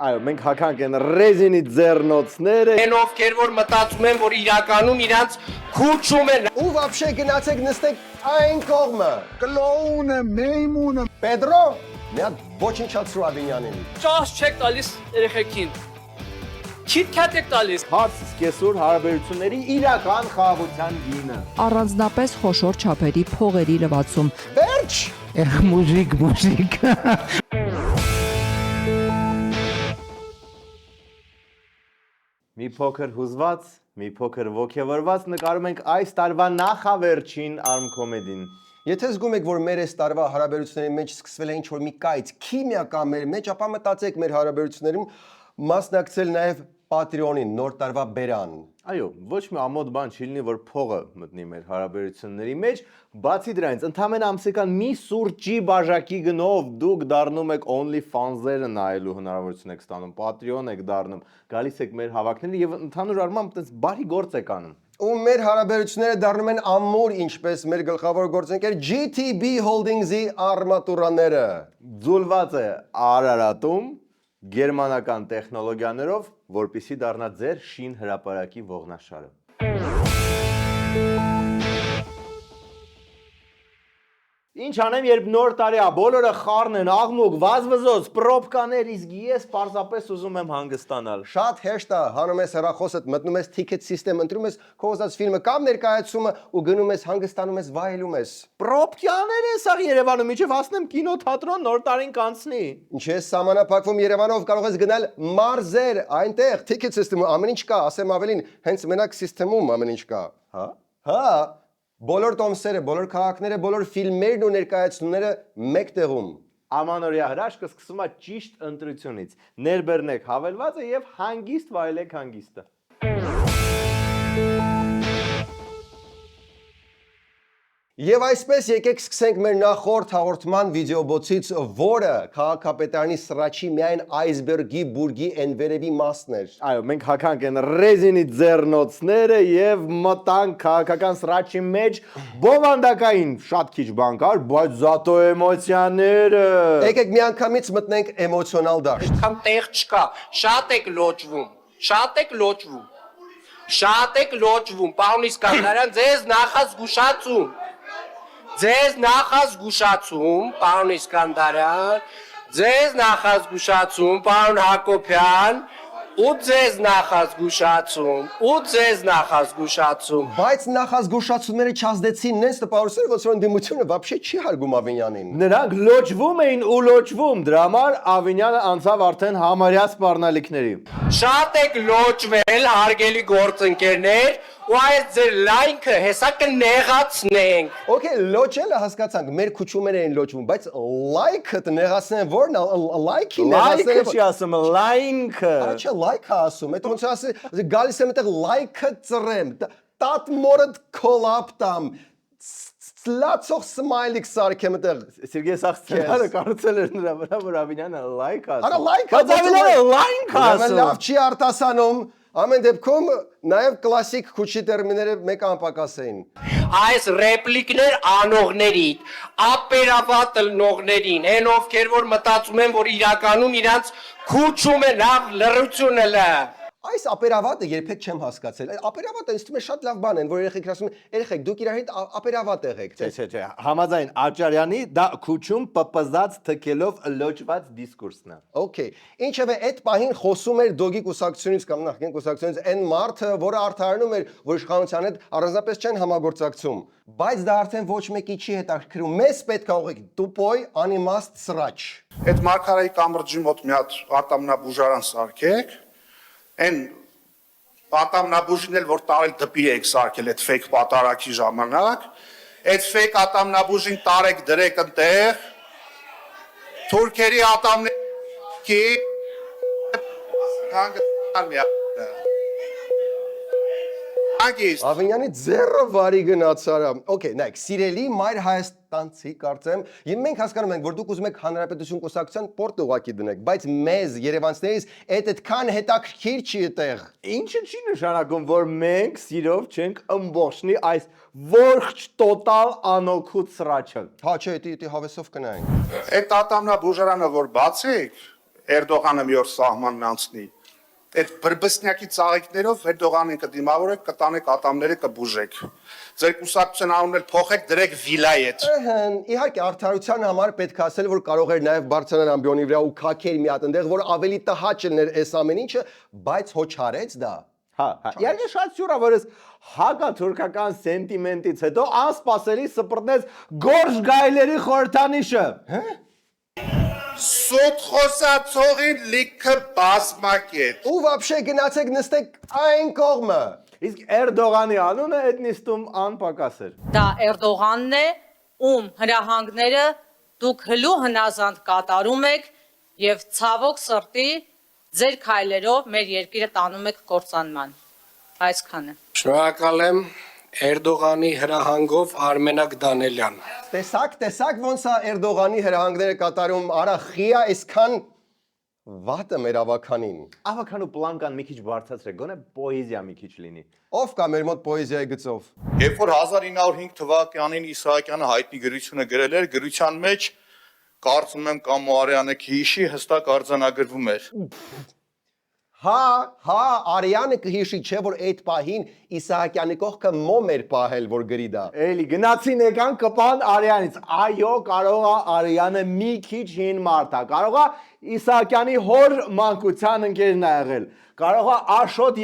Այո, մենք հականք են ռեզինի ձեռնոցները։ Են ովքեր որ մտածում են, որ իրականում իրանց քուչում են։ Ու вообще գնացեք նստեք այն կողմը։ Կլոունը, մեյմունը։ Պետրո, մի հատ ոչնչացրու Ավինյանին։ Ճաշ չեք տալիս երեխեքին։ Քիթքաթ եք տալիս։ Հարց սկեսուր հարաբերությունների իրական խաղաղության գինը։ Առանձնապես խոշոր չափերի փողերի լվացում։ Վերջ։ Մուժիկ։ Մի փոքր հուզված, մի փոքր ոգևորված նկարում ենք այս տարվա նախավերջին արմկոմեդին։ Եթե զգում եք, որ մեր այս տարվա հարաբերությունների մեջ սկսվել է ինչ-որ մի կայծ քիմիա կա մեր մեջ, ապա մտածեք մեր հարաբերություններում մասնակցել նաև Patreon-ին, նոր տարվա բերան։ Այո, ոչ մի ամոթ բան չի լինի, որ փողը մտնի մեր հարաբերությունների մեջ, բացի դրանից, ընդամենը ամսական մի սուրճի բաժակի գնով դուք դառնում եք OnlyFans-երը նայելու հնարավորություն եք ստանում, Patreon եք դառնում, գալիս եք մեր հավաքները եւ ընդհանուր առմամբ այդպես բարի գործ եք անում։ Ու մեր հարաբերությունները դառնում են ամուր, ինչպես մեր գլխավոր գործընկեր GTB Holdings-ի արմատուրաները։ Ձուլված է Արարատում գերմանական տեխնոլոգիաներով, որպեսզի դառնա ձեր շին հրապարակի ողնաշարը։ Ինչ անեմ, երբ նոր տարի է, բոլորը խառն են, աղմուկ, վազվզոց, պրոբկաներ, իսկ ես պարզապես ուզում եմ հանգստանալ։ Շատ հեշտ է, հանում ես հեռախոսդ, մտնում ես ticket system, ընտրում ես քո ուզած ֆիլմը կամ ներկայացումը ու գնում ես, հանգստանում ես, վայելում ես։ Պրոբկաներ է սա Երևանում, միջև հասնեմ կինոթատրոն նոր տարին կանցնի։ Ինչ ես սահմանափակվում Երևանով, կարող ես գնալ մարզեր, այնտեղ ticket system-ում ամեն ինչ կա, ասեմ ավելին, հենց մենակ system-ում ամեն ինչ կա։ Հա։ Բոլոր տոմսերը, բոլոր քաղաքները, բոլոր ֆիլմերն ու ներկայացումները մեկ տեղում։ Ամանորյա հրաշքը սկսում է ճիշտ ընտրությունից։ Ներբեռնեք հավելվածը եւ հանգիստ վայելեք հանգիստը։ Եվ այսպես եկեք սկսենք մեր նախորդ հաղորդման վիդեոբոցից, որը քաղաքապետարանի սրաչի միայն այսբերգի բուրգի ենվերևի մասն էր։ Այո, մենք հականք են ռեզինի ձեռնոցները եւ մտանք քաղաքական սրաչի մեջ բովանդակային շատ քիչ բան կար, բայց զատո էմոցիաները։ Եկեք միանգամից մտնենք էմոցիոնալ դաշտ։ Քան տեղ չկա, շատ եք լոճվում, պարոն Իսկանդարյան, ձեզ նախազգուշացում, պարոն Իսկանդարյան, ձեզ նախազգուշացում, պարոն Հակոբյան, ու ձեզ նախազգուշացում։ Բայց նախազգուշացումները չազդեցին նենց տպավորությունը, ոնց որ ընդդիմությունը вообще չի հարգում Ավինյանին։ Նրանք լոճվում էին ու լոճվում, դրա համար Ավինյանը անցավ արդեն համարյա սպառնալիքների։ Շատ եք լոճվել, հարգելի գործընկերներ, ու այս ձեր լայնքը հեսա կնեղացնենք։ Okay, լոճելը հասկացանք, մեր քուչումները են լոճվում, բայց լայքը նեղացնեն որն է, լայքի նեղացնելը։ Լայքը չի ասում, լայնքը։ Աչա լայքը ասում, այդ ոնց ասի, գալիս եմ այդտեղ լայքը ծրեմ, տատ մորդ կոլապտամ, լացող սմայլիկ սարքեմ այդտեղ։ Սերգեյ Սախսյանը կարծել էր նրա վրա, որ Ավինյանը լայք ասում։ Արա լայք Բայց Ավինյանը լայնք ասում։ լավ չի արտասանում, ամեն դեպքում նաև կլասիկ քուչի տերմինները մեկ անպակաս էին։ Այս ռեպլիկներ անողներին, ապերավատլնողներին, հեն ովքեր որ մտածում են, որ իրականում իրանց քուչում է լավ լռությունը լը։ Այս ապերավատը երբեք չեմ հասկացել։ Ապերավատը ինձ թվում է շատ լավ բան են, որ երեխեք ասում են, երեխեք դուք իրար հետ ապերավատ եղեք։ Չէ, համաձայն Աճարյանի դա քուչում պպզած թքելով լոճված դիսկուրսն է։ Okay, ինչևէ այդ պահին խոսում էր դոգի կուսակցությունից կամ նախկին կուսակցությունից այն մարդը, որը արտահայտում էր, որ իշխանության հետ առանձնապես չեն համագործակցում, բայց դա արդեն ոչ մեկի չի հետաքրքրում։ Մեզ պետք է ուղղակի տուպոյ անիմաստ սրաչ։ Այդ Մարգարայի կամրջի մոտ մի հատ ատամնաբուժարան սարքեք, այն ատամնաբուժին էլ որ տարել դպի եք սարքել այդ ֆեյք պատարակի ժամանակ, այդ ֆեյք ատամնաբուժին տարեք դրեք ընտեղ, թուրքերի ատամների Ավինյանի ձեռը վարի գնացարա։ Okay, նայեք, սիրելի մայր Հայաստանցի կարծեմ, եւ մենք հասկանում ենք, որ դուք ուզում եք հանրապետություն կուսակցության պորտը ուղակի դնեք, բայց մեզ երևանցիներից այդքան հետաքրքիր չի այդտեղ։ Ինչը չի նշանակում, որ մենք սիրով չենք ըմբոշխնի այս ողջ տոտալ անօգուտ սրաչը։ Հա, չէ, դի հավեսով կնայենք։ Այդ ատամնաբուժարանը որ բացեք, Էրդողանը մի օր սահմանն անցնի։ Այդ բրբսնյակի ծաղիկներով Էրդողանին կդիմավորեք, կտանեք ատամները կբուժեք։ Ձեր կուսակցության անունն էլ փոխեք, դրեք վիլայետ։ Ըհն, իհարկե արդարության համար պետք է ասել, որ կարող էր նաև բարձրանալ ամբիոնի վրա ու քաքեր մի հատ այնտեղ, որ ավելի տհաճ լիներ այս ամեն ինչը, բայց հո չարեց դա։ Հա, իհարկե շատ սյուր է, որ ես հակաթուրքական սենտիմենտից հետո անսպասելի սպրտնեց Գորժ Գայլերի խորհրդանիշը։ Սուտ խոսացողին լիքը բազմակետ։ Ու вообще գնացեք նստեք այն կողմը։ Իսկ Էրդողանի անունը այդ նիստում անպակաս էր։ Դա Էրդողանն է, ում հրահանգները դուք հլու հնազանդ կատարում եք եւ ցավոք սրտի ձեր քայլերով մեր երկիրը տանում եք կործանման։ Այսքանը։ Շնորհակալ եմ Էրդողանի հրահանգով Արմենակ Դանելյան։ Տեսակ ոնց է Էրդողանի հրահանգները կատարում, արա խիա այսքան վատը մեր ավականին։ Ավականու պլանկան մի քիչ բարձրացրեք, գոնե պոեզիա մի քիչ լինի։ Ով կա մեր մոտ պոեզիայի գծով։ Երբ որ 1905 թվականին Իսահակյանը հայտնի գրությունը գրել էր, գրության մեջ կարծում եմ Կամո Արեանը քիհիշի հստակ արձանագրվում էր։ Հա, Արիանը կհիշի, չէ որ այդ պահին Իսահակյանի կողքը մոմ էր պահել, որ գրի դա։ Էլի գնացին եկան կպան Արյանից։ Այո, կարող է Արյանը մի քիչ հին մարդ է։ Կարող է Իսահակյանի հոր մանկության ընկերն է եղել։ Կարող է Աշոտ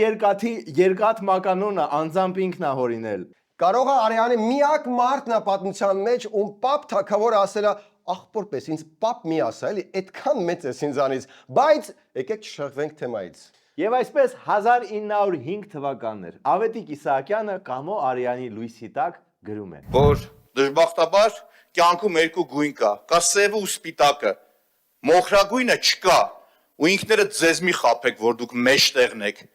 երկաթ մականունը անձամբ ինքն է հորինել։ Կարող է Արիանը միակ մարդն է պատմության մեջ, ում պապ թագավորը ասել է աղբորպես ինձ պապ մի ասա, էլի, այդքան մեծ է ինձանից, բայց եկեք չշեղվենք թեմայից։ Եվ այսպես 1905 թվականներ Ավետիք Իսահակյանը Կամո Արյանի լույսի տակ գրում է. Որ դժբախտաբար կյանքում երկու գույն կա սևը ու սպիտակը։ Մոխրագույնը չկա, ու ինքներդ ձեզ մի խաբեք, որ դուք մեջտեղն եք։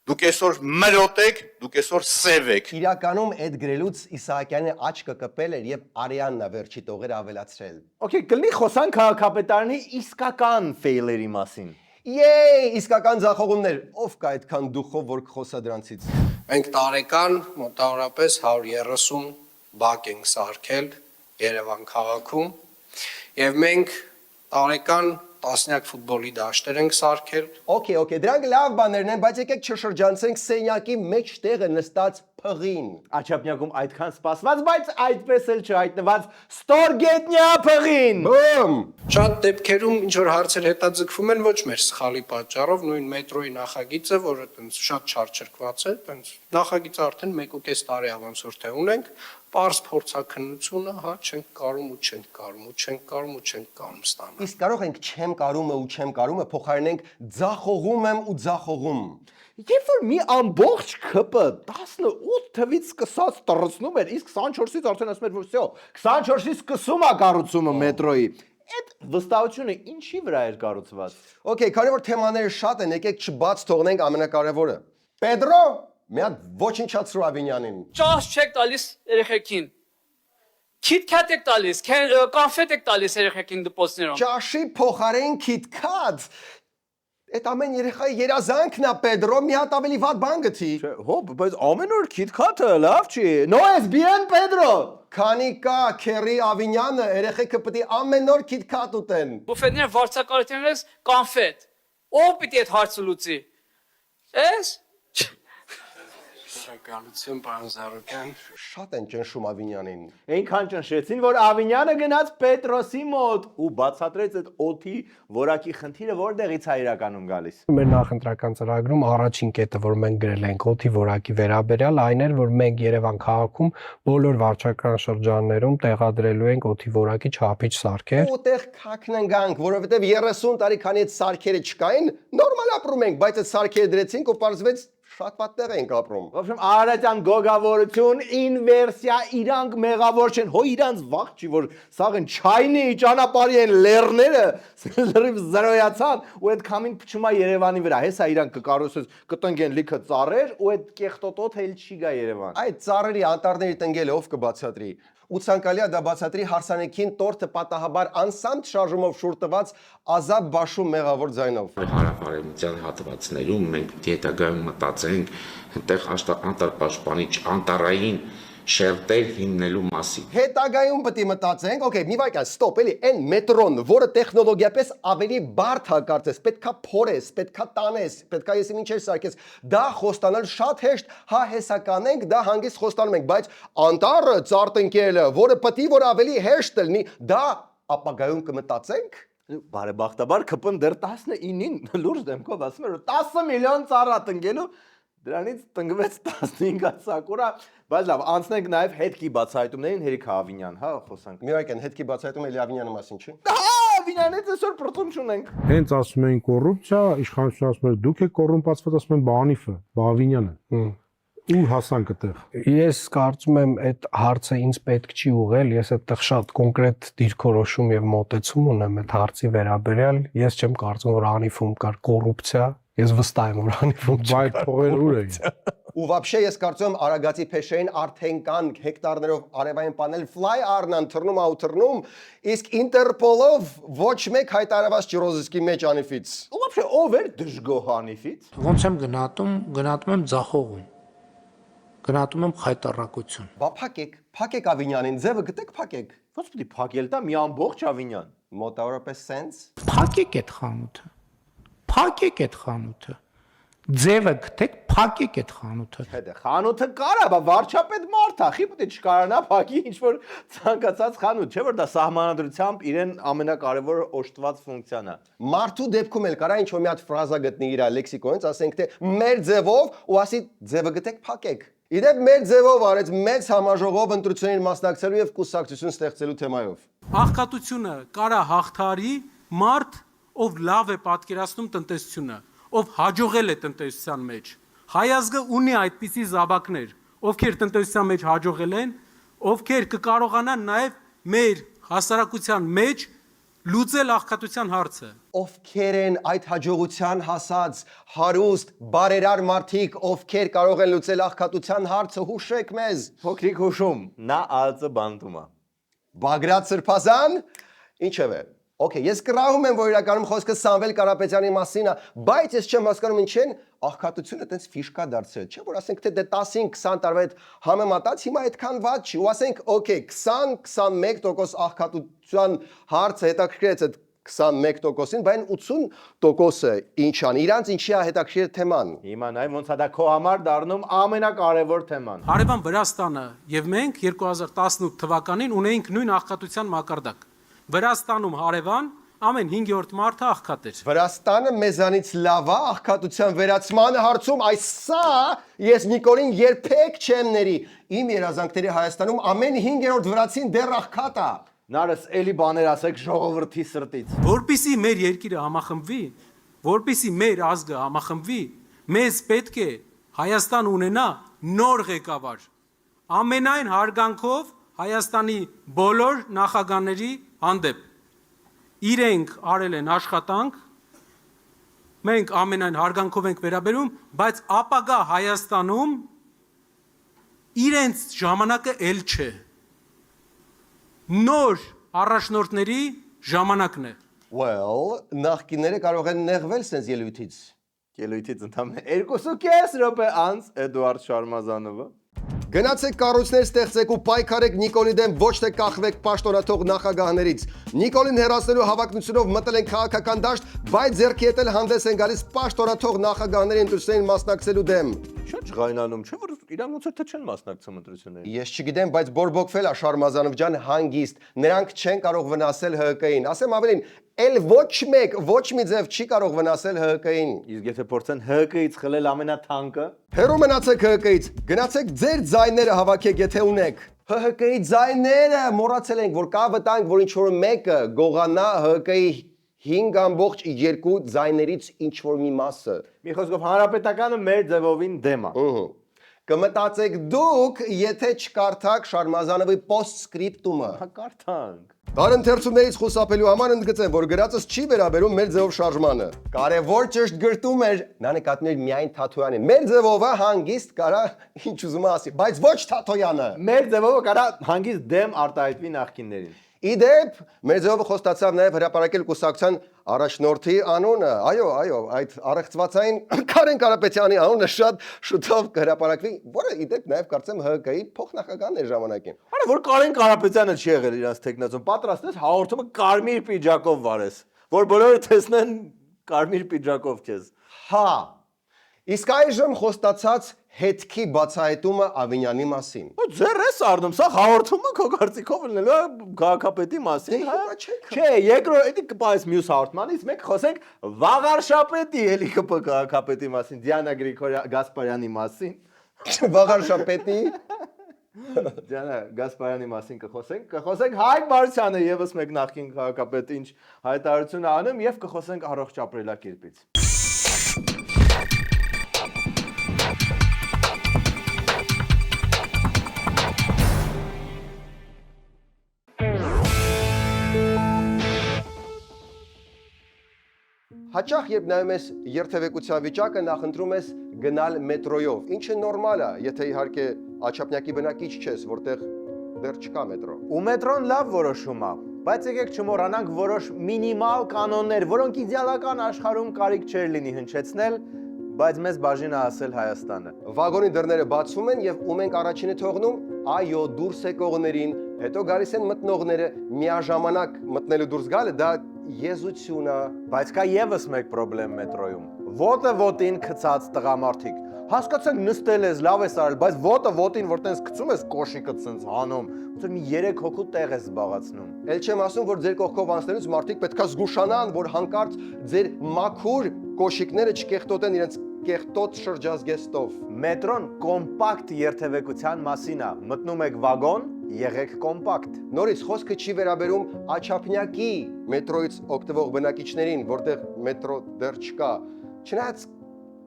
Դուք այսօր մրոտ եք, դուք այսօր սև եք։ Իրականում այդ գրելուց Իսահակյանի աչքը կպել էր եւ Արյանն է վերջի տողերը ավելացրել։ Okay, կլինի խոսան քաղաքապետարանի իսկական ֆեյլերի մասին։ Իսկական ձախողումներ, ով կա այդքան դուխով, որ կխոսա դրանցից։ Մենք տարեկան մոտավորապես 130 բակ ենք սարքել Երևան քաղաքում եւ մենք տարեկան տասնյակ ֆուտբոլի դաշտեր ենք սարքել։ Okay, դրանք լավ բաներն են, բայց եկեք չշրջանցենք սենյակի մեջ տեղը նստած փղին։ Աչափնյակում այդքան սպասված, բայց այդպես էլ չհայտնված ստորգետնյա փղին։ Բում։ Շատ դեպքերում ինչ որ հարցեր հետաձգվում են ոչ մեր սխալի պատճառով, նույն մետրոյի նախագիծը, որը այտենց շատ չարչրկված է, այտենց նախագիծը արդեն 1.5 տարի ավանց որ թե ունենք, պարզ փորձաքննությունը, հա, չենք կարում ու չենք կարում ու չենք կարում ու չենք կարում ստանալ։ Իսկ կարող ենք չեմ կարումը ու չեմ կարումը փոխարինենք ձախողում եմ ու ձախողում։ Երբ որ մի ամբողջ ԿՊ 18 թվից սկսած տրցնում էր, իսկ 24-ից արդեն ասում էր, որ վсё, 24-ից սկսում է կառուցումը մետրոյի։ Այդ վստահությունը ինչի վրա էր կառուցված։ Okay, քանի որ թեմաները շատ են, եկեք չբաց թողնենք ամենակարևորը։ Պետրո, մի հատ ոչնչացրու Ավինյանին։ Ճաշ չեք տալիս երեխեքին։ Քիթքատ եք տալիս, կոնֆետ եք տալիս երեխեքին դպոցներում։ Ճաշի փոխարեն քիթքատ։ Այդ ամեն երեխայի երազանքն է Պետրո, մի հատ ավելի վատ բան գտի։ Հոբ, բայց ամեն օր քիթքաթը լավ չի։ No es bien, Pedro։ Քանի կա Քերի Ավինյանը, երեխեքը պետք է ամեն օր քիթքատ ուտեն։ Բուֆետները վարձակալությունից կոնֆետ։ Ո՞վ պիտի այդ հարցը լուծի։ Էս Շնորհակալություն, պարոն Զարուկյան։ Շատ են ճնշում Ավինյանին։ Այնքան ճնշեցին, որ Ավինյանը գնաց Պետրոսի մոտ ու բացատրեց այդ օդի որակի խնդիրը որտեղից է իրականում գալիս։ Մեր նախընտրական ծրագրում առաջին կետը, որ մենք գրել ենք օդի որակի վերաբերյալ, այն էր, որ մենք Երևան քաղաքում բոլոր վարչական շրջաններում տեղադրելու ենք օդի որակի չափիչ սարքեր։ Ուտեղ քակննգանք, որովհետև 30 տարի քանի այդ սարքերը չկային, նորմալ ապրում ենք, բայց այդ սարքերը դրեցինք ու պարզվեց շատ վատ տեղ ենք ապրում։ В общем, Արարատյան գոգավորություն, ինվերսիա, իրանք մեղավոր չեն, հո իրանց վաղ չի, որ սաղ են չայնի ճանապարհի են լեռները, լրիվ զրոյացան ու այդ քամին փչում է Երևանի վրա, հեսա իրանք կկառուցես, կտնգեն լիքը ծառեր ու այդ կեղտոտոտ էլ չի գա Երևան։ Այդ ծառերի անտառների տնգելը ով կբացատրի։ Ու ցանկալի է դա բացատրի հարսանեկին տորթը պատահաբար անսանտ շարժումով շուռ տված Ազատ Բաշու մեղավոր ձայնով։ Հարավարևմտյան հատվածներում մենք հետագայում մտածենք այնտեղ անտառպաշտպանիչ անտառային շելտեր հիմնելու մասին։ Հետագայում պետք է մտածենք, օքեյ, մի վայրկյան, ստոպ, էլի, այն մետրոն, որը տեխնոլոգիապես ավելի բարդ է կարծես, պետքա փորես, պետքա տանես, պետքա եսի ինչեր սարքես, դա խոստանալ շատ հեշտ, հա հեսականենք, դա հանգիստ խոստանում ենք, բայց անտառը ծարտնկելը, որը պետք է որ ավելի հեշտ լինի, դա ապագայում կմտածենք։ Բարեբախտաբար ԿՊ-ն դեռ 19-ին լուրջ դեմքով ասում էր 10 միլիոն ծառա տնկելու, դրանից տնկվեց 15 սակուրա, բայց լավ, անցնենք նաև հետքի բացահայտումներին, Հերիկ Ավինյան, հա, խոսանք։ Մի վայրկյան, հետքի բացահայտում էլի Ավինյանի մասին չի։ Ավինյանից այսօր պրծում չունենք։ Հենց ասում էին կոռուպցիա, իշխանությունը ասում էր դուք եք կոռումպացված, ասում են Բանիֆը, Ավինյանը։ Ուր հասանք այդտեղ։ Ես կարծում եմ այդ հարցը ինձ պետք չի ուղղել, ես այդտեղ շատ կոնկրետ դիրքորոշում եւ մոտեցում ունեմ այդ հարցի վերաբերյալ, ես չեմ կարծում որ Անիֆում կար կոռուպցիա, ես վստահ եմ որ Անիֆում Բայց փողերը ուր էին։ Ու вообще ես կարծում եմ Արագածի փեշերին արդեն կան հեկտարներով արևային պանել fly առնան թռնում ու թռնում, իսկ Ինտերպոլով ոչ մեկ հայտարարված չիրոզիսկի մեջ Անիֆից։ Ու вообще ով էր դժգոհ Անիֆից։ Ոնց եմ գնահատում եմ ձախողում։ Գնահատում եմ խայտարակություն։ Բա փակեք Ավինյանին, ձևը գտեք փակեք։ Ոնց պետք է փակել տա մի ամբողջ Ավինյան։ Մոտավորապես sense։ Փակեք այդ խանութը։ Փակեք այդ խանութը։ Ձևը գտեք, փակեք այդ խանութը։ Հետո խանութը կարա, բա վարչապետ մարդ է, խի պետք է չկարանա փակի ինչ որ ցանկացած խանութ, չէ՞ որ դա սահմանադրությամբ իրեն ամենակարևոր օժտված ֆունկցիան է։ Մարդու դեպքում էլ կարա ինչ որ մի հատ ֆրազա գտնի իր լեքսիկոնից, ասենք թե մեր ձևով ու ասի ձևը գտեք փակեք։ Իդեպ մեր ձևով արեց մեծ համաժողով ընտրություններին մասնակցելու եւ կուսակցություն ստեղծելու թեմայով։ Աղքատությունը կարա հաղթարի մարդ, ով լավ է պատկերացնում տնտեսությունը, ով հաջողել է տնտեսության մեջ։ Հայազգը ունի այդպիսի զավակներ, ովքեր տնտեսության մեջ հաջողել են, ովքեր կկարողանան նաև մեր հասարակության մեջ լուծել աղքատության հարցը։ Ովքեր են այդ հաջողության հասած հարուստ բարերար մարդիկ, ովքեր կարող են լուծել աղքատության հարցը, հուշեք մեզ։ Փոքրիկ հուշում, նա ալծը բանտումա։ Բագրատ Սրբազան, ինչևէ։ Okay, ես կռահում եմ, որ իրականում խոսքը Սամվել Կարապետյանի մասին է, բայց ես չեմ հասկանում ինչ են աղքատությունը այդպես ֆիշկա դարձրել, չէ՞ որ ասենք թե դե 10-20 տարվա հետ համեմատած հիմա այդքան վատ չի, ու ասենք okay, 20-21% աղքատության հարցը հետաքրքրեց այդ 21%-ին, բայց 80%-ը ինչան, իրանց ինչի է հետաքրքիր թեման։ Հիմա նայ ոնց է դա քո համար դառնում ամենակարևոր թեման։ Հարևան Վրաստանը եւ մենք 2018 թվականին ունեինք նույն աղքատության մակարդակ։ Վրաստանում հարևան ամեն 5-րդ մարդը աղքատ էր։ Վրաստանը մեզանից լավ է աղքատության վերացման հարցում, այս սա ես Նիկոլին երբեք չեմ ների։ Իմ երազանքների Հայաստանում ամեն 5-րդ վրացին դեռ աղքատ է։ Նարս էլի բաներ ասեք ժողովրդի սրտից։ Որպիսի մեր երկիրը համախմբվի, որպիսի մեր ազգը համախմբվի, մեզ պետք է Հայաստան ունենա նոր ղեկավար։ Ամենայն հարգանքով Հայաստանի բոլոր նախագահների հանդեպ իրենք արել են աշխատանք, մենք ամենայն հարգանքով ենք վերաբերում, բայց ապագա Հայաստանում իրենց ժամանակը էլ չէ։ Նոր առաջնորդների ժամանակն է։ Well, նախկինները կարող են նեղվել sense ելույթից։ Ելույթից ընդհանրապես 2.5 րոպե անց Էդուարդ Շարմազանովը Գնացեք կառույցներ ստեղծեք ու պայքարեք Նիկոլի դեմ, ոչ թե կախվեք պաշտոնաթող նախագահներից։ Նիկոլին հեռացնելու հավակնությունով մտել են քաղաքական դաշտ, բայց ձեռքի հետ էլ հանդես են գալիս պաշտոնաթող նախագահների ընտրություններին մասնակցելու դեմ։ Շատ ջղայնանում, չէ՞ որ իրանք ոնց թե չեն մասնակցում ընտրություններին։ Ես չգիտեմ, բայց բորբոքվել է Շարմազանով ջան հանգիստ։ Նրանք չեն կարող վնասել ՀԿ-ին։ Ասեմ ավելին, էլ ոչ մեկ, ոչ մի ձև չի կարող վնասել ՀԿ-ին։ Իսկ եթե փորձեն ՀԿ-ից խլել ամենաթանկը, հերո մնացեք ՀԿ-ից, գնացեք ձեր ձայները հավաքեք, եթե ունեք։ ՀԿ-ի ձայները մոռացել ենք, որ կա վտանգ, որ ինչ որ մեկը գողանա ՀԿ-ի 5.2 ձայներից ինչ որ մի մասը։ մի խոսքով հանրապետականը մեր ձևովին դեմ է։ Կմտածեք դուք, եթե չկարդաք Շարմազանովի post-scriptum-ը։ Հա կարդանք։ Տարընթերցումներից խուսափելու համար ընդգծեմ, որ գրածս չի վերաբերում մեր ձևով շարժմանը։ Կարևոր ճշտ գրտում էր, նա նկատում էր միայն Թաթոյանին։ Մեր ձևովը հանգիստ կարա ինչ ուզում ասի, բայց ոչ Թաթոյանը։ Մեր ձևովը կարա հանգիստ դեմ արտահայտվի նախկիններին։ Իդեպ, մեր ձևովը խոստացավ նաև հրապարակել կուսակցության Առաջնորդի անունը, այո, այդ առեղծվածային Կարեն Կարապետյանի անունը շատ շուտով կհրապարակվի, որը իդեպ նաև կարծեմ ՀԿ-ի փոխնախագահն է ժամանակին։ Արա որ Կարեն Կարապետյանը չի եղել իրանց տեխնացում, պատրաստ ես հաղորդումը կարմիր պիջակով վարես, որ բոլորը տեսնեն կարմիր պիջակով քեզ։ Հա։ Իսկ այժմ խոստացած հետքի բացահայտումը Ավինյանի մասին։ Ձեր ես առնում, սա հաղորդումը քո կարծիքով լինելու է քաղաքապետի մասին, հա։ Չէ, երկրորդ էդի կպայես մյուս հաղորդմանից մենք խոսենք Վաղարշապետի էլի ԿՊ քաղաքապետի մասին, Դիանա Գասպարյանի մասին։ Վաղարշապետի Դիանա Գասպարյանի մասին կխոսենք Հայկ Մարությանը եւս մեկ նախկին քաղաքապետ ինչ հայտարարություն անում եւ կխոսենք առողջ ապրելակերպից։ Հաճախ երբ նայում ես երթևեկության վիճակը, նախընտրում ես գնալ մետրոյով, ինչը նորմալ է, եթե իհարկե Աչափնյակի բնակիչ չես, որտեղ դեռ չկա մետրո։ Ու մետրոն լավ որոշում է, բայց եկեք չմոռանանք որոշ մինիմալ կանոններ, որոնք իդեալական աշխարհում կարիք չէր լինի հնչեցնել, բայց մեզ բաժին է ասել Հայաստանը։ Վագոնի դռները բացվում են եւ ում ենք առաջինը թողնում, այո, դուրս եկողներին, հետո գալիս են մտնողները, միաժամանակ մտնելու դուրս գալը դա եզություն է, բայց կա եւս մեկ խնդրեմ մետրոյում։ Ոտը ոտին գցած տղամարդիկ։ Հասկացեք նստել ես, լավ ես արել, բայց ոտը ոտին որ տենց գցում ես կոշիկը ցենց հանում, ոնց մի 3 հոգու տեղ ես զբաղացնում։ Էլ չեմ ասում, որ ձեր կողքով անցնելուց մարդիկ պետքա զգուշանան, որ հանկարծ ձեր մաքուր կոշիկները չկեղտոտեն իրենց կեղտոտ շրջազգեստով։ Մետրոն կոմպակտ երթևեկության մասին է։ Մտնում եք վագոն, եղեք կոմպակտ։ Նորից խոսքը չի վերաբերում Աչափնյակի մետրոյից օգտվող բնակիչներին, որտեղ մետրո դեռ չկա։ Չնայած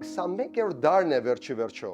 21-րդ դարն է վերջի վերջո։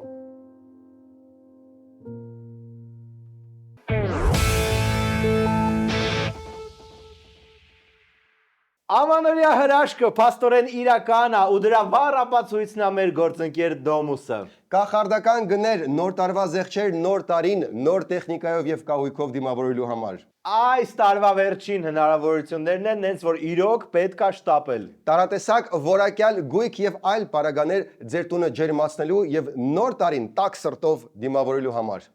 Ամանորյա հրաշքը փաստորեն իրական է ու դրա վառ ապացույցն է մեր գործընկեր Դոմուսը։ Կախարդական գներ, նոր տարվա զեղչեր, նոր տարին, նոր տեխնիկայով եւ կահույքով դիմավորելու համար։ Այս տարվա վերջին հնարավորություններն են, նենց որ իրոք պետք է շտապել։ Տարատեսակ որակյալ գույք եւ այլ պարագաներ ձեր տունը ջերմացնելու եւ նոր տարին տաք սրտով դիմավորելու համար։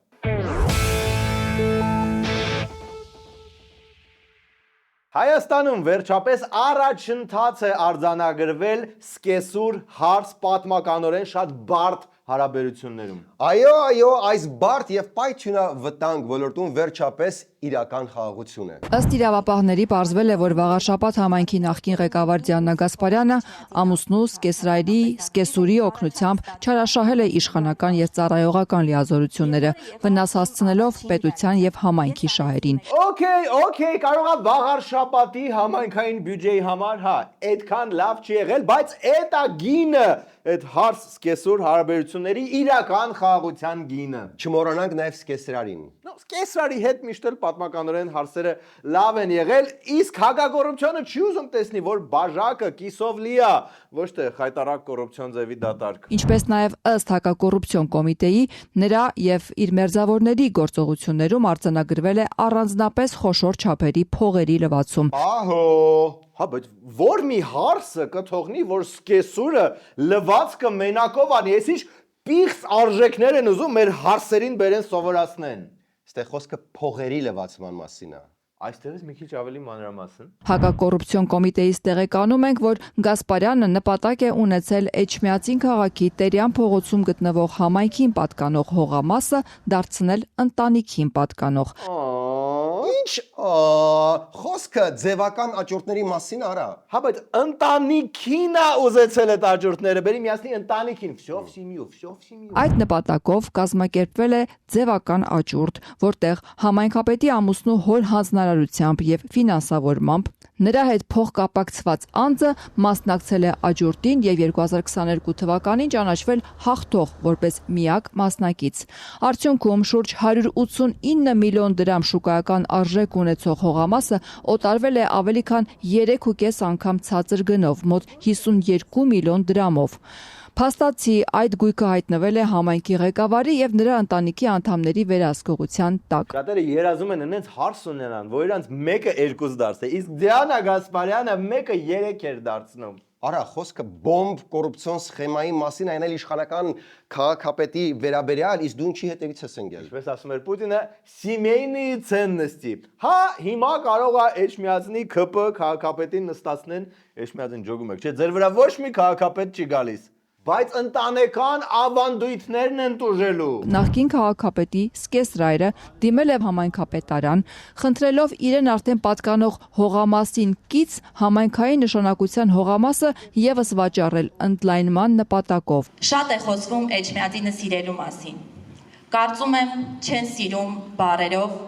Հայաստանում վերջապես առաջընթաց է արձանագրվել սկեսուր հարց պատմականորեն շատ բարդ հարաբերություններում։ Այո, այս բարդ եւ պայթյունավտանգ ոլորտում վերջապես իրական խաղաղություն է։ Ըստ իրավապահների պարզվել է, որ Վաղարշապատ համայնքի նախկին ղեկավար Դիանա Գասպարյանը ամուսնու սկեսրայրի սկեսուրի օգնությամբ չարաշահել է իշխանական եւ ծառայողական լիազորությունները, վնաս հասցնելով պետության եւ համայնքի շահերին։ Okay, կարող է Վաղարշապատի համայնքային բյուջեի համար, հա, այդքան լավ չի եղել, բայց էդ է գինը, այդ հարց սկեսուր հարաբերությունների իրական խաղաղության գինը։ Չմոռանանք նաեւ սկեսրարին։ Սկեսրարի հետ միշտ էլ պատմականորեն հարցերը լավ են եղել, իսկ հակակոռուպցիոնը չի ուզում տեսնի, որ բաժակը կիսով լի է, ոչ թե խայտարակ կոռուպցիոն ձևի դատարկ։ Ինչպես նաև ըստ հակակոռուպցիոն կոմիտեի, նրա եւ իր մերձավորների գործողություններում արձանագրվել է առանձնապես խոշոր չափերի փողերի լվացում։ Ահո, հա, բայց որ մի հարցը կթողնի, որ սկեսուրը լվացքը մենակով անի, ես ինչ պիղծ արժեքներ են ուզում մեր հարցերին բերեն սովորացնեն։ Ստե խոսքը փողերի լվացման մասին է։ Այստեղից մի քիչ ավելի մանրամասն։ Հակակոռուպցիոն կոմիտեից տեղեկանում ենք, որ Գասպարյանը նպատակ է ունեցել Էջմիածին քաղաքի Տերյան փողոցում գտնվող համայնքին պատկանող հողամասը դարձնել ընտանիքին պատկանող։ Ինչ խոսքը ձևական աճուրդների մասին արա։ Հա, բայց ընտանիքին է ուզեցել այդ աճուրդները, բերի միացնի ընտանիքին, всё в семью։ Այդ նպատակով կազմակերպվել է ձևական աճուրդ, որտեղ համայնքապետի ամուսնու հոր հանձնարարությամբ եւ ֆինանսավորմամբ նրա հետ փոխկապակցված անձը մասնակցել է աճուրդին եւ 2022 թվականին ճանաչվել հաղթող որպես միակ մասնակից։ Արդյունքում շուրջ 189 միլիոն դրամ շուկայական արժեք ունեցող հողամասը օտարվել է ավելի քան 3.5 անգամ ցածր գնով, մոտ 52 միլիոն դրամով։ Փաստացի այդ գույքը հայտնվել է համայնքի ղեկավարի եւ նրա ընտանիքի անդամների վերահսկողության տակ։ Շատերը երազում են այնց հարս ունենան, որ իրանց մեկը 2 դարձ է, իսկ Դիանա Գասպարյանը մեկը 3 էր դարձնում։ Արա, խոսքը բոմբ կոռուպցիոն սխեմայի մասին այն էլ իշխանական քաղաքապետի վերաբերյալ, իսկ դու ինչի հետևից ես ընկել։ Ինչպես ասում էր Պուտինը, «Սիմեյնի ցեննստի»։ Հա, հիմա կարող է Էջմիածնի ԿՊ քաղաքապետին նստացնեն, Էջմիածին ջոգում եք, չէ, ձեր վրա ոչ մի քաղաքապետ չի գալիս։ Բայց ընտանեկան ավանդույթներն են տուժելու։ Նախկին քաղաքապետի Սկեսրայրը դիմել է համայնքապետարան, խնդրելով իրեն արդեն պատկանող հողամասին կից համայնքային նշանակության հողամասը եւս վաճառել ընդլայնման նպատակով։ Շատ է խոսվում Էջմիածինը սիրելու մասին։ Կարծում եմ, չեն սիրում բառերով,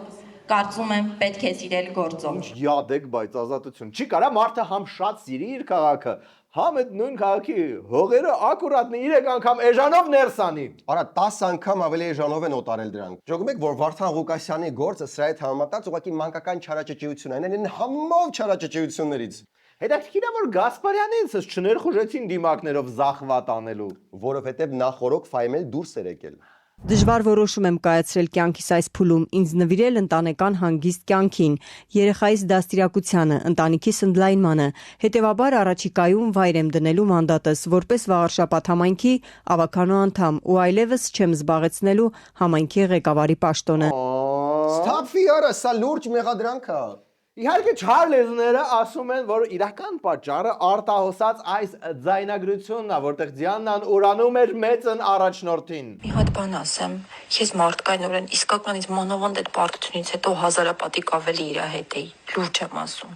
կարծում եմ պետք է սիրել գործով։ Յադեք, բայց ազատություն։ Չի կարա մարդը համ շատ սիրի իր քաղաքը, համ այդ նույն քաղաքի հողերը ակուրատնի 3 անգամ էժանով ներս անի։ Արա 10 անգամ ավելի էժանով են օտարել դրանք։ Ճոգում եք, որ Վարդան Ղուկասյանի գործը սրա հետ համեմատած ուղղակի մանկական չարաճճիություն այն համով չարաճճիություններից։ Հետաքրքիր է, որ Գասպարյանից չներխուժեցին դիմակներով զախվատ անելու, որովհետև նախորոք ֆայմել դուրս էր եկել։ Դժվար որոշում եմ կայացրել կյանքիս այս փուլում, ինձ նվիրել ընտանեկան հանգիստ կյանքին, երեխայիս դաստիարակությանը, ընտանիքիս ընդլայնմանը, հետևաբար առաջիկայում վայր եմ դնելու մանդատս, որպես վաղարշապատ համայնքի ավականո անդամ ու այլևս չեմ զբաղեցնելու համայնքի ղեկավարի պաշտոնը։ Ստափի արա, սա լուրջ մեղադրանք է։ Իհարկե չար լեզուները ասում են, որ իրական պատճառը արտահոսած այս ձայնագրությունն է, որտեղ Դիանան ուրանում էր մեծն առաջնորդին։ Մի հատ բան ասեմ, ես մարդկայնորեն իսկականից մանավանդ այդ պարտությունից հետո հազարապատիկ ավելի իր հետ էի, լուրջ եմ ասում։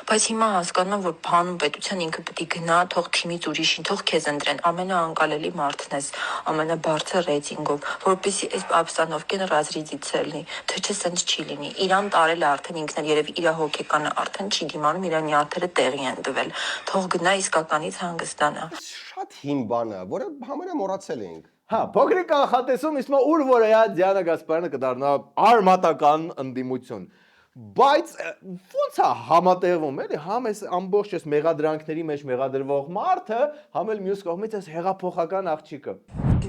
Բայց հիմա հասկանում, որ բանում պետության ինքը պետք է գնա, թող թիմից ուրիշին, թող քեզ ընտրեն, ամենաանկալելի մարդն ես, ամենաբարձր ռեյտինգով, որպեսզի այս ապստանովկեն ռազրիզից լինի, թե չէ սենց չի լինի։ Իրան տարել է արդեն ինքն էլ երևի իր հոգեկանը արդեն չի դիմանում, իր նյարդերը տեղի են տվել։ Թող գնա իսկականից հանգստանա։ Շատ հին բան է, որը համարը մոռացել ենք։ Հա, փոքրիկ կանխատեսում իսկ ուր որ է Դիանա Գասպարյանը կդառնա արմատական ընդդիմություն։ Բայց ո՞նց է համատեղվում, էլի, համ էս ամբողջ էս մեղադրանքների մեջ մեղադրվող մարդը, համ էլ մյուս կողմից էս հեղափոխական աղջիկը։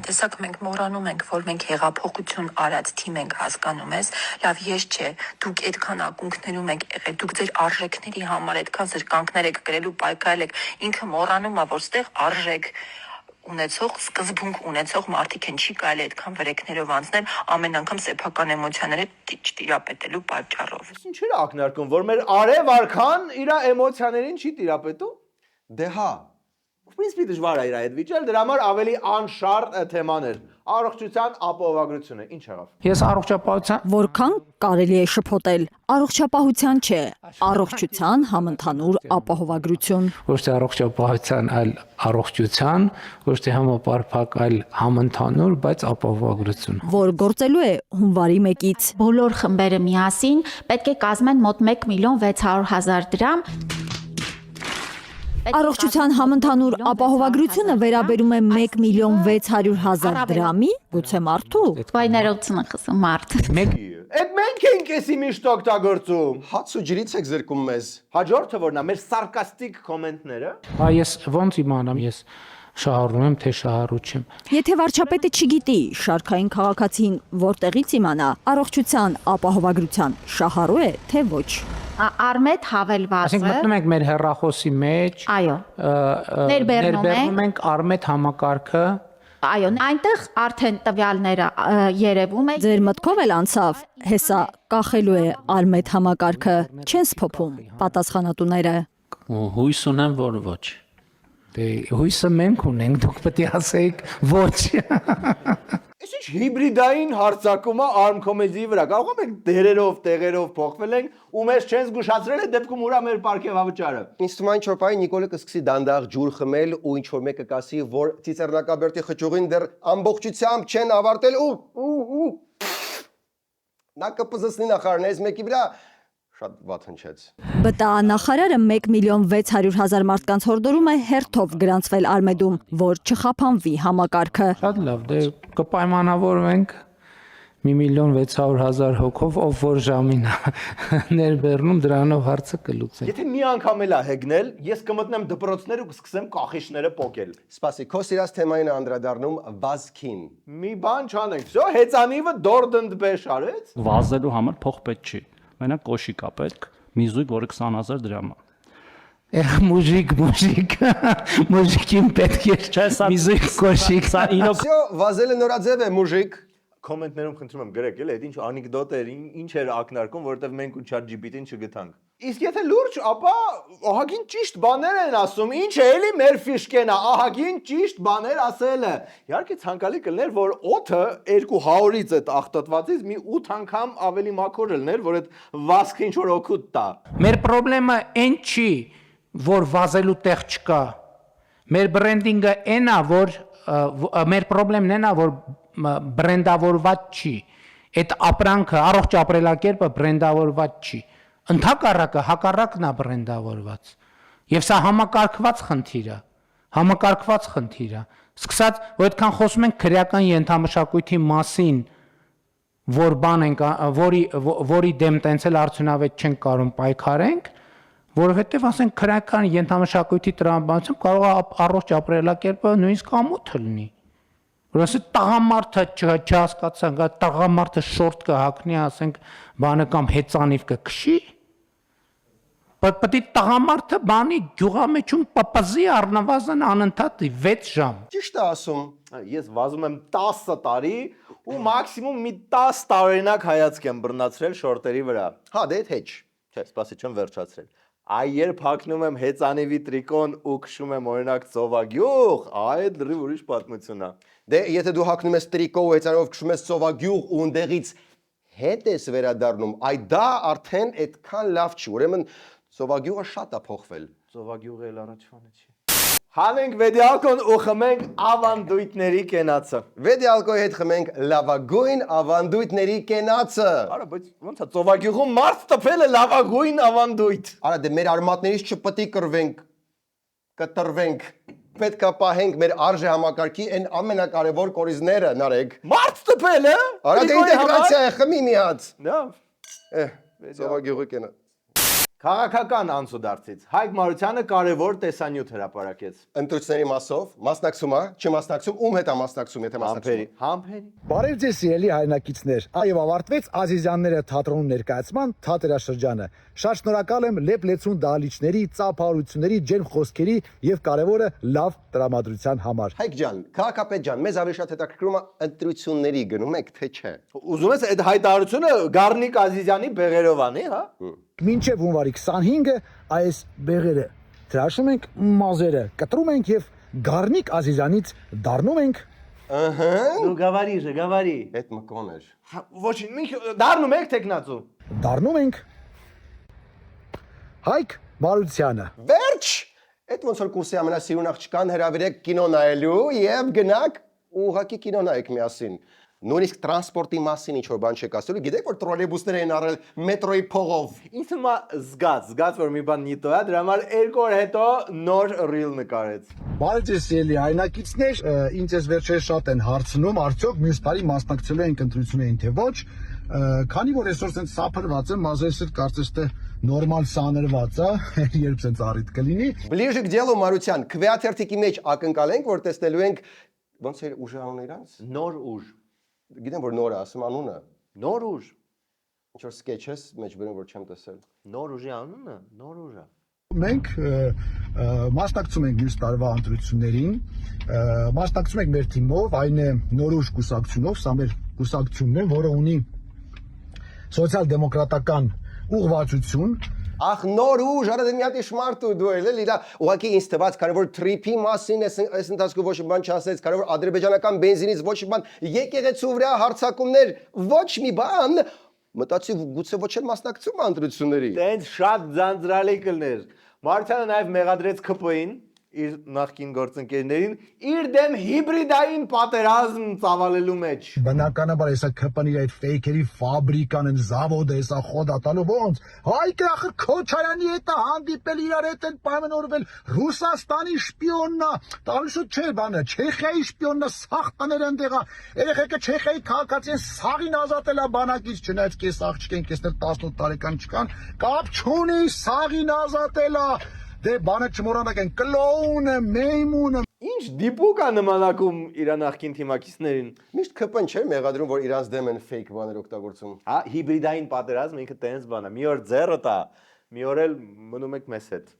Տեսակ մենք մոռանում ենք, որ մենք հեղափոխություն արած թիմ ենք հասկանում ես, լավ ես չէ, դուք այդքան ակունքներում եք եղել, դուք ձեր արժեքների համար այդքան զրկանքներ եք կրել ու պայքարել եք, ինքը մոռանում է, որ ստեղ արժեք ունեցող, սկզբունք ունեցող մարդիկ են, չի կարելի այդքան վրեքներով անցնել ամեն անգամ սեփական էմոցիաները տիրապետելու պատճառով։ Ինչեր է ակնարկում, որ մեր արև արքան իր էմոցիաներին չի տիրապետում։ Դե հա, Պրինցիպի դժվար է իր այդ վիճել, դրա համար ավելի անշարժ թեմաներ։ Առողջության ապահովագրությունը, ինչ եղավ։ Ես առողջապահության Որքան կարելի է շփոթել, առողջապահության չէ, առողջության համընդհանուր ապահովագրություն։ ոչ թե առողջապահության, այլ առողջության, ոչ թե համապարփակ, այլ համընդհանուր, բայց ապահովագրություն։ Որ գործելու է հունվարի 1-ից։ Բոլոր խմբերը միասին պետք է կազմեն մոտ 1.600.000 դրամ։ Առողջության համընդհանուր ապահովագրությունը վերաբերում է 1.600.000 դրամի, գուցե մարդու։ Վայներոցն խսում մարդ։ Այդ մենք ենք էսի միշտ օգտագործում։ Հաց ու ջրից եք զրկում մեզ։ Հաջորդը որն է, մեր սարկաստիկ կոմենտները։ Հա ես ոնց իմանամ, ես շահառում եմ, թե շահառու չեմ։ Եթե վարչապետը չգիտի, շարքային քաղաքացին որտեղից իմանա, առողջության ապահովագրության շահառու է, թե ոչ։ Արմետ հավելվածը։ Այսինքն մտնում ենք մեր հեռախոսի մեջ։ Այո։ Ներբեռնում ենք Արմետ համակարգը։ Այո, այնտեղ արդեն տվյալները երևում է։ Ձեր մտքով էլ անցավ, հեսա կախելու է Արմետ համակարգը, չեն սփոփում պատասխանատուները։ Հույս ունեմ, որ ոչ։ Դե հույսը մենք ունենք, դուք պետք է ասեիք ոչ։ Այս ինչ հիբրիդային հարձակումը արմքոմեզի վրա։ Կարող ենք դերերով, տեղերով փոխվել ենք ու մեզ չեն զգուշացրել այդ դեպքում ուրա մեր պարգևավճարը։ Ինձ թվում է ինչ որ պահի Նիկոլը կսկսի դանդաղ ջուր խմել ու ինչ որ մեկը կասի, որ Ծիծեռնակաբերդի խճուղին դեռ ամբողջությամբ չեն ավարտել ու նա կպզսնի նախարարն այս մեկի վրա շատ վատ հնչեց։ ԲՏԱ նախարարը 1.600.000 մարդկանց հորդորում է հերթով գրանցվել Արմեդում, որ չխափանվի համակարգը։ Շատ լավ, դե կպայմանավորվենք 1,600,000 հոգով ով որ ժամին ներբեռնում դրանով հարցը կլուծեն։ Եթե մի անգամ էլ է հեգնել, ես կմտնեմ դպրոցներ ու կսկսեմ կախիչները պոկել։ Սպասի, քո սիրած թեմային անդրադառնում վազքին։ Մի բան չանենք։ Всё, հեծանիվը դորդնդբեշ արեց։ Վազելու համար փող պետք չի։ Մենակ կոշիկ է պետք, մի զույգ, որը 20,000 դրամ է։ Մուժիկին պետք է մի զույգ կոշիկ։ Всё, վազելը նորաձև է, մուժիկ։ Կոմենտներում խնդրում եմ գրեք, էլի, այդ ինչ անեկդոտ էր, ինչ էր ակնարկում, որովհետև մենք ու ChatGPT-ին չգտանք։ Իսկ եթե լուրջ, ապա ահագին ճիշտ բաներ են ասում, ինչ է էլի մեր ֆիշկենա, ահագին ճիշտ բաներ ասելը։ Իհարկե ցանկալի կլներ, որ օդը 200-ից այդ աղտոտվածից մի 8 անգամ ավելի մաքուր լիներ, որ այդ վազքը ինչ որ օգուտ տա։ Մեր խնդրեմը այն չի, որ վազելու տեղ չկա։ Մեր բրենդինգը այն է, որ մեր խնդրեմն այն է, որ բրենդավորված չի։ Այդ ապրանքը, առողջ ապրելակերպը բրենդավորված չի։ Ընդհակառակը հակառակն է բրենդավորված։ Եվ սա համակարգված խնդիր է։ Համակարգված խնդիր է։ Սկսած, որ այդքան խոսում ենք քրեական ենթամշակույթի մասին, որ բան ենք, որի դեմ տենցել արդյունավետ չենք կարող պայքարենք, որովհետև ասենք քրեական ենթամշակույթի տրամաբանությամբ կարող է առողջ ապրելակերպը նույնիսկ ամոթ լինի։ Որ ասենք տղամարդը չհասկացանք, տղամարդը շորտ կհակնի, ասենք բանը կամ հեծանիվ կքշի, պետք է տղամարդը բանի գյուղամեջում պապազի առնվազն անընդհատ 6 ժամ։ Ճիշտ է ասում։ Ես վազում եմ 10 տարի ու մաքսիմում մի 10 տարօրինակ հայացք եմ բռնացրել շորտերի վրա։ Հա, դե հետ հեչ։ Չէ, սպասի չեմ վերջացրել։ Այ երբ հագնում եմ հեծանիվի տրիկոն ու քշում եմ օրինակ ծովագյուղ, այդ լրիվ ուրիշ պատմություն է։ Դե եթե դու հագնում ես տրիկո ու հեծանով քշում ես ծովագյուղ ու ընդեղից հետ ես վերադառնում, այ դա արդեն այդքան լավ չի։ Ուրեմն ծովագյուղը շատ է փոխվել։ Ծովագյուղը էլ առաջվանը չի։ Հանենք վեդիալկոն ու խմենք ավանդույթների կենացը։ Վեդիալկոյի հետ խմենք լավագույն ավանդույթների կենացը։ Արա, բայց ոնց է ծովագյուղում մարդ տպել է լավագույն ավանդույթ։ Արա, դե մեր արմատներից չպետք է կրվենք, կտրվենք։ Պետք է պահենք մեր արժե համակարգի այն ամենակարևոր կորիզները, Նարեկ։ Մարդ տպել է։ Արա, դե ինտեգրացիա է, խմի մի հատ։ Լավ։ Ծովագյուղի կենա։ Քաղաքական անցուդարձից Հայկ Մարությանը կարևոր տեսանյութ հրապարակեց։ Ընտրությունների մասով, մասնակցում է, չմասնակցում, ում հետ է մասնակցում, եթե մասնակցում։ Համբերի։ Բարև ձեզ սիրելի հայրենակիցներ, այև ավարտվեց Ազիզյանները թատրոնի ներկայացման թատերաշրջանը։ Շատ շնորհակալ եմ Լեփ Լեցուն դահլիճների, ծափահարությունների, ջերմ խոսքերի եւ կարևորը լավ տրամադրության համար։ Հայկ ջան, քաղաքապետ ջան, մեզ ավելի շատ հետաքրքրում է ընտրությունների գնում եք, թե չէ։ Ուզում ես այդ հայտարարությունը Գառնիկ Ազիզյանի բեղերով անի, հա։ Մինչև հունվարի 25-ը այս բեղերը թրաշում ենք մազերը, կտրում ենք եւ Գառնիկ Ազիզյանից դառնում ենք Ահա։ Դու գավարի։ Այդ մկոն էր։ Ոչինչ, մի դառնում եք տեխնացու։ Դառնում ենք Հայկ Մարությանը։ Վերջ։ Այդ ոնց որ կուրսի ամենասիրուն աղջկան հրավիրեք կինո նայելու եւ գնաք ուղղակի կինո նայեք միասին։ Նույնիսկ տրանսպորտի մասին ինչ որ բան չեք ասելու, գիտեք որ տրոլեյբուսներ են առել մետրոյի փողով։ Ինձ հիմա զգաց որ մի բան նիտո է, դրա համար 2 օր հետո նոր ռիլ նկարեց։ Բարև ձեզ սիրելի հայրենակիցներ, ինձ էս վերջերս շատ են հարցնում, արդյոք մյուս տարի մասնակցելու ենք ընտրություններին թե ոչ։ Քանի որ այսօր ցենց սափրված եմ, մազերս կարծես թե նորմալ սանրված է, երբ ցենց առիթ կլինի։ Ближе к делу, Մարության, քվեաթերթիկի մեջ ակնկալենք, որ տեսնելու ենք ոնց է ուժը անուն իրանց։ Նոր ուժ։ Գիտեմ որ նոր է, ասում անունը։ Նոր ուժ։ Ինչ որ սկեչ ես, մեջ բերում որ չեմ տեսել։ Նոր ուժի անունը, նոր ուժ է։ Մենք մասնակցում ենք մյուս տարվա ընտրություններին, մասնակցում ենք մեր թիմով, այն է Նորուժ կուսակցությունով, սա մեր կուսակցությունն է, որը ունի սոցիալ-դեմոկրատական ուղղվածություն։ Ախ նոր ուժ, արա դե մի հատ իշմարտ ու դու էլ էլի, դա ուղղակի ինձ թվաց, քանի որ թրիփի մասին այս ընթացքում ոչ մի բան չասեց, քանի որ ադրբեջանական բենզինից ոչ մի բան, եկեղեցու վրա հարձակումներ, ոչ մի բան, մտածի գուցե ոչ էլ մասնակցում ընտրությունների։ Տենց շատ ձանձրալի կլներ։ Մարությանը նաև մեղադրեց ԿՊ-ին, իր նախկին գործընկերներին իր դեմ հիբրիդային պատերազմ ծավալելու մեջ։ Բնականաբար հեսա ԿՊՆ-ի այդ ֆեյքերի ֆաբրիկան են զավոդը հեսա խոդա տալու ոնց հայկը ախր Քոչարյանի հետ է հանդիպել իրար հետ են պայմանավորվել Ռուսաստանի շպիոննա տալուշու չէ բանը Չեխիայի շպիոննա սաղ տներ են դեղա երեխեքը Չեխիայի քաղաքացին սաղին ազատելա բանակից չնայած կես աղջիկ են կեսներ 18 տարեկան չկան կապ չունի սաղին ազատելա դե բանը չմոռանաք են կլոունը մեյմունը Ինչ դիպուկ է նմանակում իր նախկին թիմակիցներին։ Միշտ ԿՊ-ն չէր մեղադրում, որ իրանց դեմ են ֆեյք բաներ օգտագործում։ Հա, հիբրիդային պատերազմը ինքը տենց բան է։ Մի օր ձեռը տա, մի օր էլ մնում եք մեզ հետ։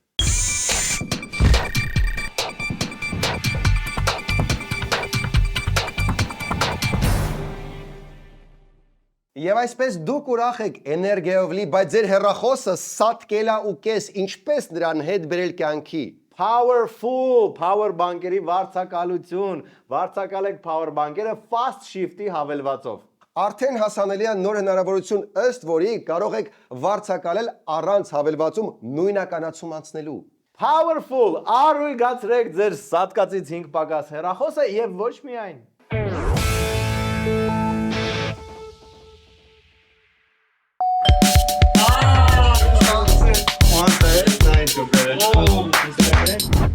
Եվ այսպես դուք ուրախ եք էներգիայով լի, բայց ձեր հեռախոսը սատկելա ու կես, ինչպես նրան հետ բերել կյանքի։ Powerful, power բանկերի վարձակալություն, վարձակալեք power բանկերը fast shift-ի հավելվածով։ Արդեն հասանելի է նոր հնարավորություն, ըստ որի կարող եք վարձակալել առանց հավելվածում նույնականացում անցնելու։ Powerful, առույգացրեք ձեր սատկացից 5 պակաս հեռախոսը եւ ոչ միայն։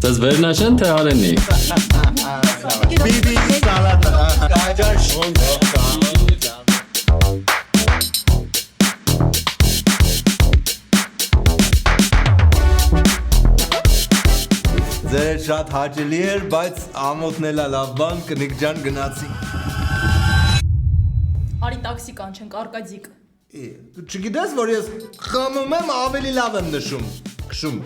Դες վերնաշեն թե արենի։ Բիբի սալատը, գաջար Ձեր շատ հաճելի էր, բայց ամոթն էլ լավ բան, կնիկ ջան գնացի։ Արի տաքսի կանչենք, Արկադիկ։ Դու չգիտես, որ ես խմում եմ ավելի լավ եմ նշում, քշում։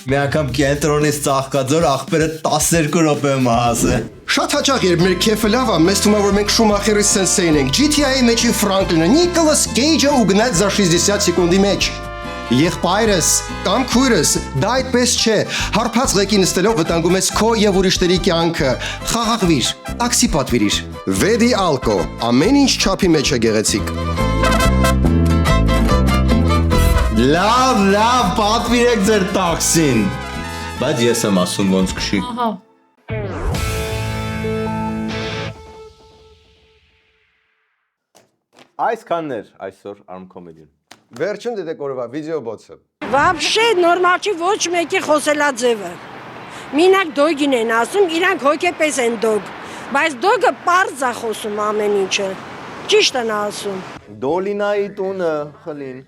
Մի անգամ կենտրոնից ծաղկաձոր աղբերը 12 րոպեում հասե։ Շատ հաճախ երբ մեր քեֆը լավ է, մեզ թվում է որ մենք Շումախերի սենսեին ենք, GTA-ի մեջի Ֆրանկլինը, Նիկոլաս Քեյջը ու գնաց за 60 սեկունդի մեջ։ Եղբայրս կամ քույրս, դա այդպես չէ։ Հարբած ղեկի նստելով վտանգում ես քո եւ ուրիշների կյանքը։ Խաղաղվիր, տաքսի պատվիրիր։ Vedi Alco, ամեն ինչ չափի մեջ է գեղեցիկ։ Լավ, պատվիրեք ձեր տաքսին։ Բայց ես եմ ասում ոնց քշի։ Ահա։ Այսքանն էր այսօր Arm Comedy-ն։ Վերջին դիտեք օրվա վիդեո բոցը։ Вообще նորմալ չի ոչ մեկի խոսելա ձևը։ Մինակ դոգին են ասում, իրանք հոգեպես են դոգ, բայց դոգը պարզ է խոսում ամեն ինչը։ Ճիշտ են ասում։ Դոլինայի տունը խլին։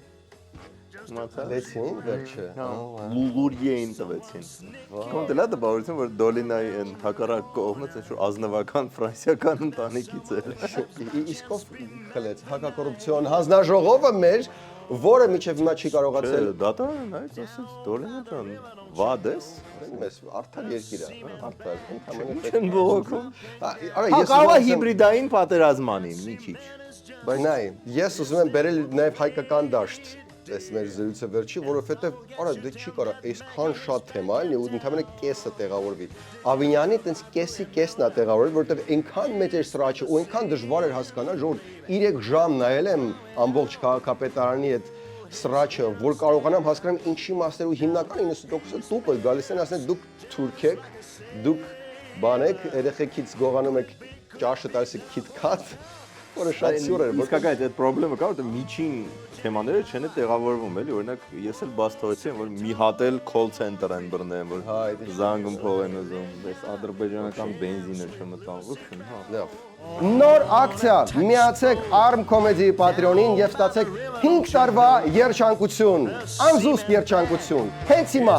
Լեցին վերջը։ Լուլուրիեին տվեցին։ Կոնտելա դա բավարարություն, որ Դոլինայի են հակառակ կողմից ինչ-որ ազնվական ֆրանսիական ընտանիքից էր։ Իսկով խլեց հակակոռուպցիոն հանձնաժողովը մեր, որը միջև հիմա չի կարողացել։ Դատարան այդ ասեց Դոլինա ջան, վադ ես։ Մեզ արդար երկիր է, արդար։ Չեն բողոքում։ Արա ես կարող է հիբրիդային պատերազմ անի, մի քիչ։ Բայց նայ, ես ուզում եմ բերել նաև հայկական դաշտ այս մեր զրույցը վերջի, որովհետև արա դե չի կարա այսքան շատ թեմա լինի ու ընդհանրապես կեսը տեղավորվի։ Ավինյանի տենց կեսի կեսն է տեղավորվել, որովհետև այնքան մեծ էր սրաչը ու այնքան դժվար էր հասկանալ, որ 3 ժամ նայել եմ ամբողջ քաղաքապետարանի այդ սրաչը, որ կարողանամ հասկանամ ինչի մասեր ու հիմնական 90%-ը տուպը գալիս են ասեն դուք թուրք եք, դուք բան եք, երեխեքից գողանում եք ճաշը տալիս եք KitKat, որը շատ սյուր էր, Իսկական այդ խնդրեմը կա, որ միջին թեմաները չեն տեղավորվում, էլի, օրինակ ես էլ բաց թողեցի, որ մի հատ էլ call center են բռնեն, որ զանգում փող են ուզում, այս ադրբեջանական բենզինը չմտանվություն, հա։ Լավ։ Նոր ակցիա, միացեք Arm Comedy Patreon-ին եւ ստացեք 5 տարվա երջանկություն, անզուսպ երջանկություն։ Հենց հիմա